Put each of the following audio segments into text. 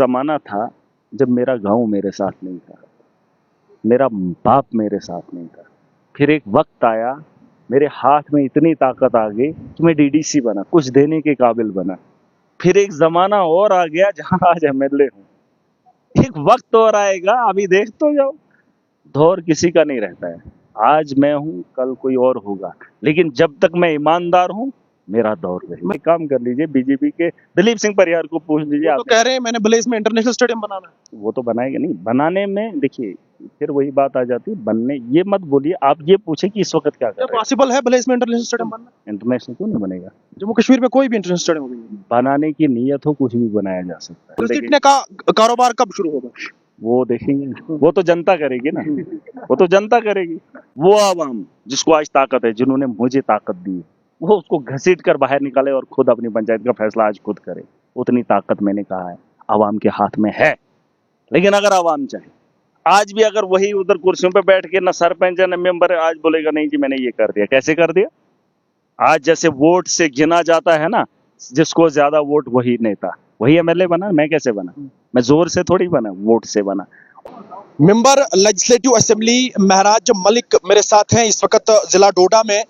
ज़माना था जब मेरा गाँव मेरे साथ नहीं था, मेरा बाप मेरे साथ नहीं था। फिर एक वक्त आया, मेरे हाथ में इतनी ताकत आ गई कि मैं डीडीसी बना, कुछ देने के काबिल बना। फिर एक ज़माना और आ गया जहाँ आज एमएलए हूँ। एक वक्त और आएगा, अभी देख तो जाओ, दौर किसी का नहीं रहता है। आज मैं हूँ, कल कोई और होगा, लेकिन जब तक मैं ईमानदार हूँ मेरा दौर रहेगा। एक काम कर लीजिए, बीजेपी के दिलीप सिंह परियार को पूछ लीजिए। वो आप तो कह रहे हैं मैंने भले इसमें इंटरनेशनल स्टेडियम बनाना है। वो तो बनाएगा नहीं, बनाने में देखिए फिर वही बात आ जाती है। बनने ये मत बोलिए, आप ये पूछे कि इस वक्त क्या कर क्या रहे हैं। पॉसिबल है भले इसमें इंटरनेशनल स्टेडियम बनना? इंटरनेशनल क्यों नहीं बनेगा? जम्मू कश्मीर में कोई भी इंटरनेशनल स्टेडियम होगी? बनाने की नीयत हो कुछ भी बनाया जा सकता है। जीतने का कारोबार कब शुरू होगा? वो देखेंगे, वो तो जनता करेगी ना, वो तो जनता करेगी। वो आवाम जिसको आज ताकत है, जिन्होंने मुझे ताकत दी, वो उसको घसीट कर बाहर निकाले और खुद अपनी पंचायत का फैसला आज खुद करे। उतनी ताकत मैंने कहा है आवाम के हाथ में है। लेकिन अगर आवाम चाहे, आज भी अगर वही उधर कुर्सियों पे बैठ के ना सरपंच ना मेंबर आज बोलेगा नहीं जी मैंने ये कर दिया, कैसे कर दिया? आज जैसे वोट से गिना जाता है ना, जिसको ज्यादा वोट वही नेता, वही एमएलए बना। मैं कैसे बना? मैं जोर से थोड़ी बना, वोट से बना। मेंबर लेजिस्लेटिव असेंबली महराज मलिक मेरे साथ हैं इस वक्त जिला डोडा में।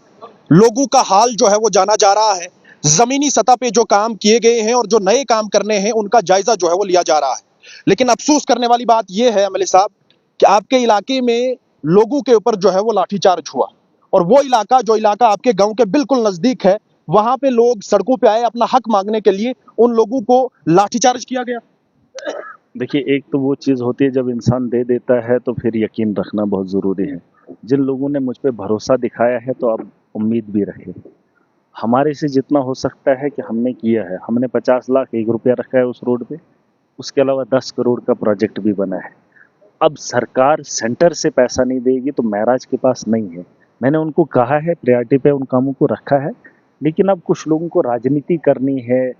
लोगों का हाल जो है वो जाना जा रहा है। जमीनी सतह पे जो काम किए गए हैं और जो नए काम करने हैं उनका जायजा जो है वो लिया जा रहा है। लेकिन अफसोस करने वाली बात यह है एमएलए साहब कि आपके इलाके में लोगों के ऊपर जो है वो लाठीचार्ज हुआ, और वो इलाका जो इलाका आपके गांव के बिल्कुल नजदीक है, वहां पे लोग सड़कों पे आए अपना हक मांगने के लिए, उन लोगों को लाठीचार्ज किया गया। देखिए, एक तो वो चीज़ होती है जब इंसान दे देता है तो फिर यकीन रखना बहुत ज़रूरी है। जिन लोगों ने मुझ पे भरोसा दिखाया है तो अब उम्मीद भी रखें। हमारे से जितना हो सकता है कि हमने किया है। हमने 50 लाख 1 रुपया रखा है उस रोड पे, उसके अलावा 10 करोड़ का प्रोजेक्ट भी बना है। अब सरकार सेंटर से पैसा नहीं देगी तो महराज के पास नहीं है। मैंने उनको कहा है, प्रायोरिटी पे उन कामों को रखा है, लेकिन अब कुछ लोगों को राजनीति करनी है,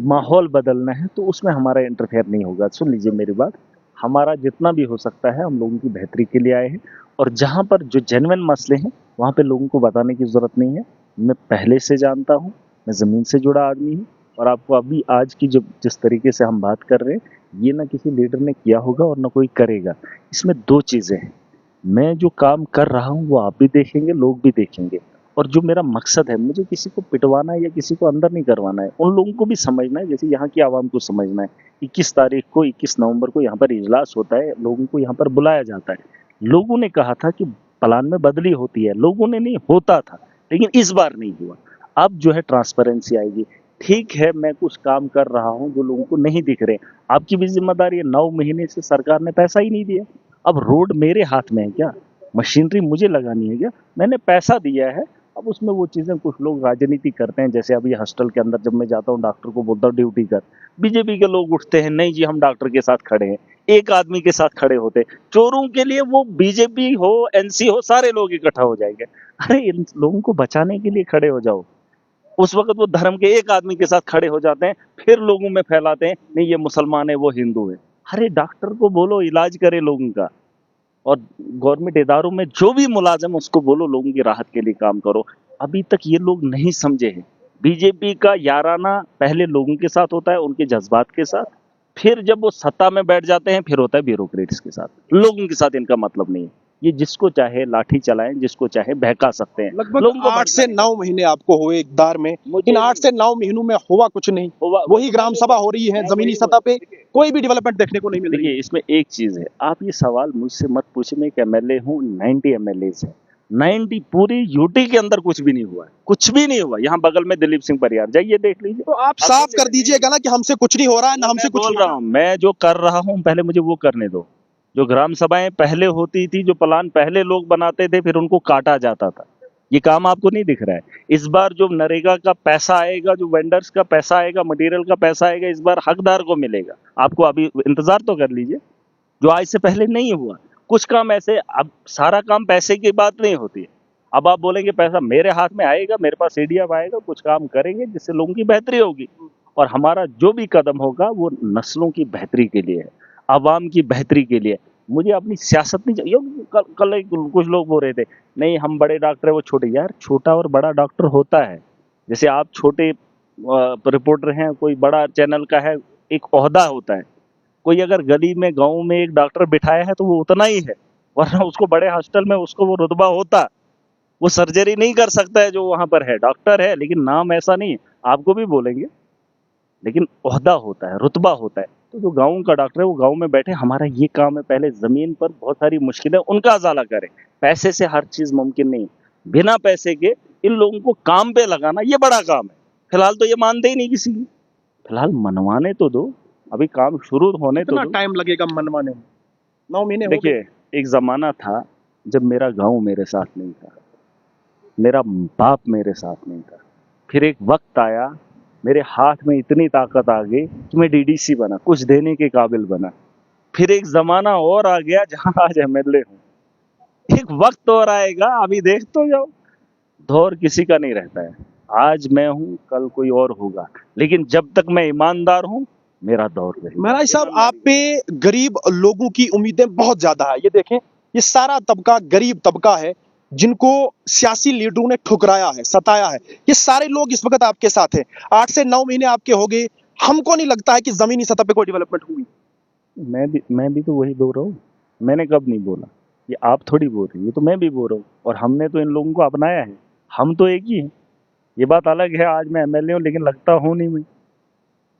माहौल बदलना है, तो उसमें हमारा इंटरफेयर नहीं होगा। सुन लीजिए मेरी बात, हमारा जितना भी हो सकता है हम लोगों की बेहतरी के लिए आए हैं, और जहाँ पर जो जेन्युइन मसले हैं वहाँ पे लोगों को बताने की ज़रूरत नहीं है। मैं पहले से जानता हूँ, मैं ज़मीन से जुड़ा आदमी हूँ, और आपको अभी आज की जो जिस तरीके से हम बात कर रहे हैं, ये ना किसी लीडर ने किया होगा और ना कोई करेगा। इसमें दो चीज़ें हैं, मैं जो काम कर रहा हूँ वो आप भी देखेंगे, लोग भी देखेंगे, और जो मेरा मकसद है, मुझे किसी को पिटवाना है या किसी को अंदर नहीं करवाना है। उन लोगों को भी समझना है, जैसे यहाँ की आवाम को समझना है। 21 तारीख को, 21 नवंबर को यहाँ पर इजलास होता है, लोगों को यहाँ पर बुलाया जाता है। लोगों ने कहा था कि प्लान में बदली होती है, लोगों ने नहीं, होता था, लेकिन इस बार नहीं हुआ। अब जो है ट्रांसपेरेंसी आएगी। ठीक है, मैं कुछ काम कर रहा हूँ जो लोगों को नहीं दिख रहे। आपकी भी जिम्मेदारी है, 9 महीने से सरकार ने पैसा ही नहीं दिया। अब रोड मेरे हाथ में है क्या? मशीनरी मुझे लगानी है क्या? मैंने पैसा दिया है। अब उसमें वो चीज़ें कुछ लोग राजनीति करते हैं, जैसे अभी हॉस्टल के अंदर जब मैं जाता हूँ डॉक्टर को बोलता हूँ ड्यूटी कर, बीजेपी के लोग उठते हैं, नहीं जी हम डॉक्टर के साथ खड़े हैं। एक आदमी के साथ खड़े होते, चोरों के लिए वो बीजेपी हो एनसी हो सारे लोग इकट्ठा हो जाएंगे। अरे इन लोगों को बचाने के लिए खड़े हो जाओ। उस वक्त वो धर्म के एक आदमी के साथ खड़े हो जाते हैं, फिर लोगों में फैलाते हैं नहीं ये मुसलमान है वो हिंदू है। अरे डॉक्टर को बोलो इलाज करे लोगों का, और गवर्नमेंट इदारों में जो भी मुलाजिम उसको बोलो लोगों की राहत के लिए काम करो। अभी तक ये लोग नहीं समझे हैं। बीजेपी का याराना पहले लोगों के साथ होता है, उनके जज्बात के साथ, फिर जब वो सत्ता में बैठ जाते हैं फिर होता है ब्यूरोक्रेट्स के साथ। लोगों के साथ इनका मतलब नहीं है। ये जिसको चाहे लाठी चलाएं, जिसको चाहे बहका सकते हैं। लगभग 8 से 9 महीने आपको हुए इकदार में, इन 8 से 9 महीनों में हुआ कुछ नहीं। वही ग्राम सभा हो रही है, जमीनी सतह पे कोई भी डेवलपमेंट देखने को नहीं मिल रही है। देखिए इसमें एक चीज है, आप ये सवाल मुझसे मत पूछिए, मैं एक एमएलए हूँ, 90 एमएलए है, 90 पूरी यूटी के अंदर कुछ भी नहीं हुआ है, कुछ भी नहीं हुआ। यहाँ बगल में दिलीप सिंह परियार, जाइए देख लीजिए। तो आप साफ कर दीजिएगा ना कि हमसे कुछ नहीं हो रहा है, ना हमसे कुछ बोल रहा हूँ, मैं जो कर रहा हूँ पहले मुझे वो करने दो। जो ग्राम सभाएं पहले होती थी, जो प्लान पहले लोग बनाते थे, फिर उनको काटा जाता था, ये काम आपको नहीं दिख रहा है। इस बार जो नरेगा का पैसा आएगा, जो वेंडर्स का पैसा आएगा, मटेरियल का पैसा आएगा, इस बार हकदार को मिलेगा। आपको अभी इंतजार तो कर लीजिए, जो आज से पहले नहीं हुआ। कुछ काम ऐसे, अब सारा काम पैसे की बात नहीं होती है। अब आप बोलेंगे पैसा मेरे हाथ में आएगा, मेरे पास सीडीएफ आएगा, कुछ काम करेंगे जिससे लोगों की बेहतरी होगी, और हमारा जो भी कदम होगा वो नस्लों की बेहतरी के लिए है, आवाम की बेहतरी के लिए। मुझे अपनी सियासत नहीं चाहिए। कल कुछ लोग बोल रहे थे नहीं हम बड़े डॉक्टर है वो छोटे। यार छोटा और बड़ा डॉक्टर होता है। जैसे आप छोटे रिपोर्टर हैं, कोई बड़ा चैनल का है, एक ओहदा होता है, कोई अगर गली में गांव में एक डॉक्टर बिठाया है तो वो उतना ही है, वरना उसको बड़े हॉस्पिटल में उसको वो रुतबा होता, वो सर्जरी नहीं कर सकता है जो वहां पर है, डॉक्टर है लेकिन नाम ऐसा नहीं है, आपको भी बोलेंगे, लेकिन ओहदा होता है, रुतबा होता है। तो जो गांव का डॉक्टर है वो गांव में बैठे, हमारा ये काम है पहले जमीन पर बहुत सारी मुश्किलें उनका अजाला करें। पैसे से हर चीज मुमकिन नहीं, बिना पैसे के इन लोगों को काम पे लगाना ये बड़ा काम है। फिलहाल तो ये मानते ही नहीं किसी की, फिलहाल मनवाने तो दो, अभी काम शुरू होने तो कितना दो। टाइम लगेगा मनवाने में? 9 महीने हो गए। देखिए, एक जमाना था जब मेरा गांव मेरे साथ नहीं था, मेरा बाप मेरे साथ नहीं था, फिर एक वक्त आया मेरे हाथ में इतनी ताकत आ गई कि मैं डीडीसी बना, कुछ देने के काबिल बना। फिर एक जमाना और आ गया जहां आज एमएलए हूं, एक वक्त और आएगा, अभी देख तो जाओ, दौर किसी का नहीं रहता है। आज मैं हूं, कल कोई और होगा, लेकिन जब तक मैं ईमानदार हूं मेरा दौर रहेगा। महाराज साहब, आप पे गरीब लोगों की उम्मीदें बहुत ज्यादा है। ये देखें, ये सारा तबका गरीब तबका है जिनको सियासी लीडरों ने ठुकराया है, सताया है। ये सारे लोग इस वक्त आपके साथ हैं। 8 से 9 महीने आपके हो गए, हमको नहीं लगता है कि जमीनी सतह पे कोई डेवलपमेंट हुई। मैं भी तो वही बोल रहा हूँ, मैंने कब नहीं बोला, ये आप थोड़ी बोल रही है, ये तो मैं भी बोल रहा हूँ, और हमने तो इन लोगों को अपनाया है, हम तो एक ही हैं। ये बात अलग है, आज मैं एमएलए हूँ लेकिन लगता हूँ नहीं,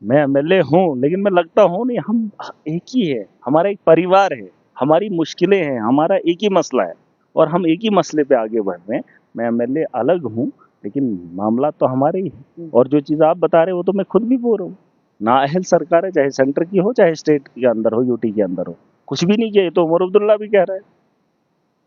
मैं एमएलए हूँ लेकिन मैं लगता हूँ नहीं, हम एक ही है, हमारा एक परिवार है, हमारी मुश्किलें हैं, हमारा एक ही मसला है और हम एक ही मसले पे आगे बढ़ रहे हैं। मैं एमएलए अलग हूँ लेकिन मामला तो हमारे ही है, और जो चीज़ आप बता रहे हो वो तो मैं खुद भी बोल रहा हूँ। नाअहल सरकार है, चाहे सेंटर की हो चाहे स्टेट के अंदर हो, यूटी के अंदर हो, कुछ भी नहीं किया। ये तो उमर अब्दुल्ला भी कह रहा है,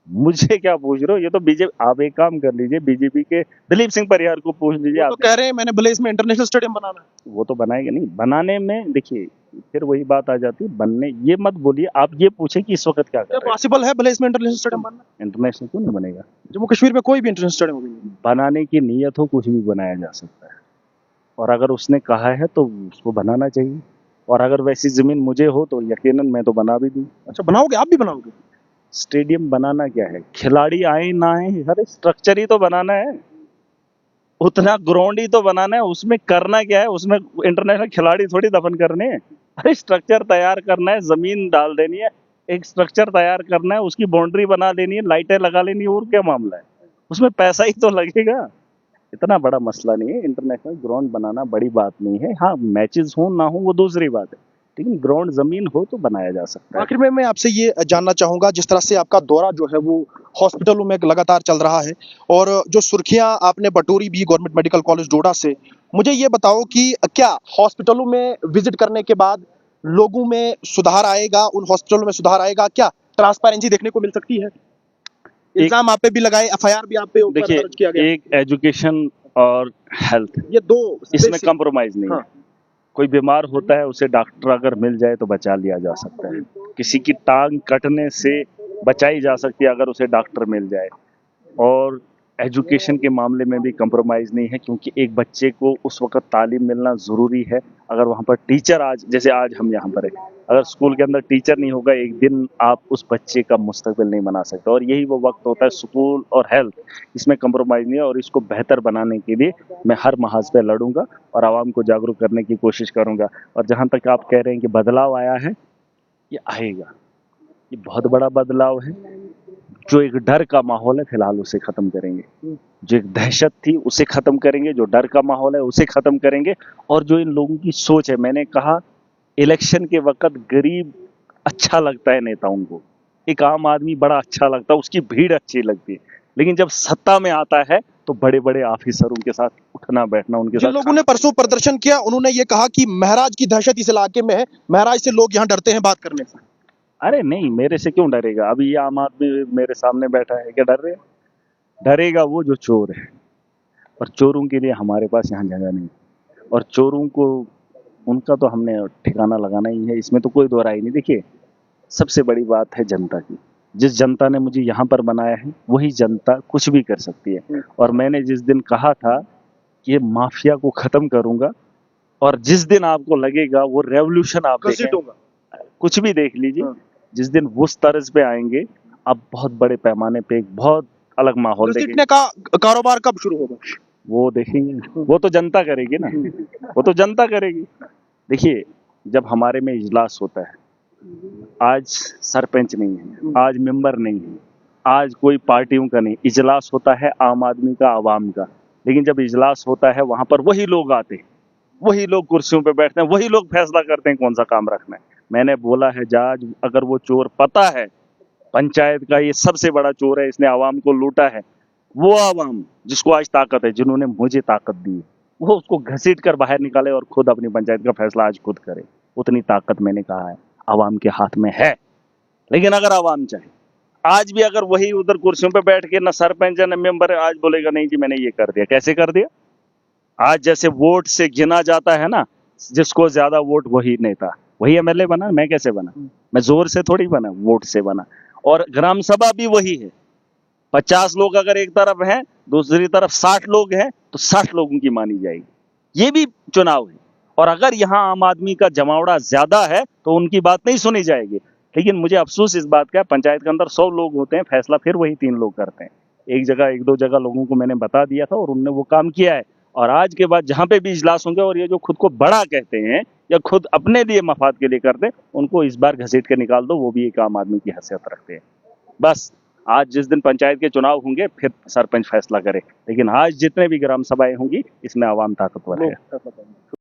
मुझे क्या पूछ रहे हो? ये तो बीजेपी, आप एक काम कर लीजिए, बीजेपी के दिलीप सिंह परियार को पूछ लीजिए। वो आप तो कह रहे हैं मैंने भले इसमें इंटरनेशनल स्टेडियम बनाना है। वो तो बनाएगा नहीं, बनाने में देखिए फिर वही बात आ जाती है, बनने ये मत बोलिए, आप ये पूछे कि इस वक्त क्या कर क्या रहे हैं। पॉसिबल है भले इसमें इंटरनेशनल स्टेडियम बनना? इंटरनेशनल क्यों नहीं बनेगा? जम्मू कश्मीर में कोई भी इंटरनेशनल स्टेडियम अभी नहीं। बनाने की नीयत हो कुछ भी बनाया जा सकता है, और अगर उसने कहा है तो उसको बनाना चाहिए, और अगर वैसी जमीन मुझे हो तो यकीनन मैं तो बना भी दूं। अच्छा, बनाओगे? आप भी बनाओगे? स्टेडियम बनाना क्या है, खिलाड़ी आए ना आए, अरे स्ट्रक्चर ही तो बनाना है, उतना ग्राउंड ही तो बनाना है, उसमें करना क्या है, उसमें इंटरनेशनल खिलाड़ी थोड़ी दफन करने हैं। अरे स्ट्रक्चर तैयार करना है, जमीन डाल देनी है, एक स्ट्रक्चर तैयार करना है, उसकी बाउंड्री बना देनी है, लाइटें लगा लेनी है, और क्या मामला है, उसमें पैसा ही तो लगेगा। इतना बड़ा मसला नहीं है, इंटरनेशनल ग्राउंड बनाना बड़ी बात नहीं है। हाँ, मैचेस हो ना हो वो दूसरी बात है, लेकिन ग्राउंड जमीन हो तो बनाया जा सकता है। आखिर में मैं आपसे ये जानना चाहूंगा, जिस तरह से आपका दौरा जो है वो हॉस्पिटलों में लगातार चल रहा है और जो सुर्खियां आपने बटोरी भी गवर्नमेंट मेडिकल कॉलेज डोडा से, मुझे ये बताओ कि क्या हॉस्पिटलों में विजिट करने के बाद लोगों में सुधार आएगा, उन हॉस्पिटलों में सुधार आएगा? क्या ट्रांसपेरेंसी देखने को मिल सकती है? इल्जाम आप पे भी लगाए, एफआईआर भी आप पे ऊपर देखिए, दर्ज किया गया। एक एजुकेशन और हेल्थ, ये दो इसमें basic- कंप्रोमाइज नहीं है। हाँ। कोई बीमार होता है उसे डॉक्टर अगर मिल जाए तो बचा लिया जा सकता है, किसी की टांग कटने से बचाई जा सकती है अगर उसे डॉक्टर मिल जाए। और एजुकेशन के मामले में भी कंप्रोमाइज़ नहीं है, क्योंकि एक बच्चे को उस वक्त तालीम मिलना ज़रूरी है। अगर वहाँ पर टीचर, आज जैसे आज हम यहाँ पर हैं, अगर स्कूल के अंदर टीचर नहीं होगा एक दिन आप उस बच्चे का मुस्तकबिल नहीं बना सकते, और यही वो वक्त होता है। स्कूल और हेल्थ, इसमें कंप्रोमाइज़ नहीं है, और इसको बेहतर बनाने के लिए मैं हर महाज पे लड़ूंगा और आवाम को जागरूक करने की कोशिश करूंगा। और जहाँ तक आप कह रहे हैं कि बदलाव आया है, ये आएगा, ये बहुत बड़ा बदलाव है। जो एक डर का माहौल है फिलहाल उसे खत्म करेंगे, जो एक दहशत थी उसे खत्म करेंगे, जो डर का माहौल है उसे खत्म करेंगे। और जो इन लोगों की सोच है, मैंने कहा इलेक्शन के वक्त गरीब अच्छा लगता है नेताओं को, एक आम आदमी बड़ा अच्छा लगता है, उसकी भीड़ अच्छी लगती है, लेकिन जब सत्ता में आता है तो बड़े बड़े ऑफिसरों के साथ उठना बैठना, उनके जिन साथ लोगों ने परसों प्रदर्शन किया उन्होंने ये कहा कि महराज की दहशत इस इलाके में है, महराज से लोग यहाँ डरते हैं बात करने से। अरे नहीं, मेरे से क्यों डरेगा? अभी ये आम आदमी मेरे सामने बैठा है, क्या डर रहे? डरेगा वो जो चोर है, और चोरों के लिए हमारे पास यहाँ जगह नहीं, और चोरों को उनका तो हमने ठिकाना लगाना ही है, इसमें तो कोई दो राय नहीं। देखिए, सबसे बड़ी बात है जनता की, जिस जनता ने मुझे यहाँ पर बनाया है वही जनता कुछ भी कर सकती है। और मैंने जिस दिन कहा था कि ये माफिया को खत्म करूंगा, और जिस दिन आपको लगेगा वो रेवोल्यूशन आप देखें, कुछ भी देख लीजिए, जिस दिन वो उस तर्ज पे आएंगे आप बहुत बड़े पैमाने पे एक बहुत अलग माहौल देखेंगे। घसीटने का कारोबार कब शुरू होगा? वो देखेंगे, वो तो जनता करेगी ना, वो तो जनता करेगी। देखिए, जब हमारे में इजलास होता है आज सरपंच नहीं है, आज मेंबर नहीं है, आज कोई पार्टियों का नहीं, इजलास होता है आम आदमी का, आवाम का। लेकिन जब इजलास होता है वहां पर वही लोग आते हैं, वही लोग कुर्सियों पे बैठते हैं, वही लोग फैसला करते हैं कौन सा काम रखना है। मैंने बोला है जज, अगर वो चोर पता है पंचायत का ये सबसे बड़ा चोर है, इसने आवाम को लूटा है, वो आवाम जिसको आज ताकत है, जिन्होंने मुझे ताकत दी है, वो उसको घसीट कर बाहर निकाले और खुद अपनी पंचायत का फैसला आज खुद करे। उतनी ताकत मैंने कहा है आवाम के हाथ में है। लेकिन अगर आवाम चाहे, आज भी अगर वही उधर कुर्सियों पे बैठ के, ना सरपंच न मेंबर है, आज बोलेगा नहीं जी मैंने ये कर दिया, कैसे कर दिया? आज जैसे वोट से गिना जाता है ना, जिसको ज्यादा वोट वही नेता, वही एमएलए बना। मैं कैसे बना? मैं जोर से थोड़ी बना, वोट से बना। और ग्राम सभा भी वही है। 50 लोग अगर एक तरफ हैं, दूसरी तरफ 60 लोग हैं, तो 60 लोगों की मानी जाएगी। ये भी चुनाव है। और अगर यहाँ आम आदमी का जमावड़ा ज्यादा है तो उनकी बात नहीं सुनी जाएगी। लेकिन मुझे अफसोस इस बात का है, पंचायत के अंदर 100 लोग होते हैं, फैसला फिर वही 3 लोग करते हैं। एक जगह 1-2 जगह लोगों को मैंने बता दिया था और उनने वो काम किया है। और आज के बाद जहां पे भी इजलास होंगे, और ये जो खुद को बड़ा कहते हैं या खुद अपने लिए मफाद के लिए करते हैं, उनको इस बार घसीट के निकाल दो, वो भी एक आम आदमी की हैसियत रखते हैं। बस आज जिस दिन पंचायत के चुनाव होंगे फिर सरपंच फैसला करे, लेकिन आज जितने भी ग्राम सभाएं होंगी इसमें आवाम ताकतवर है।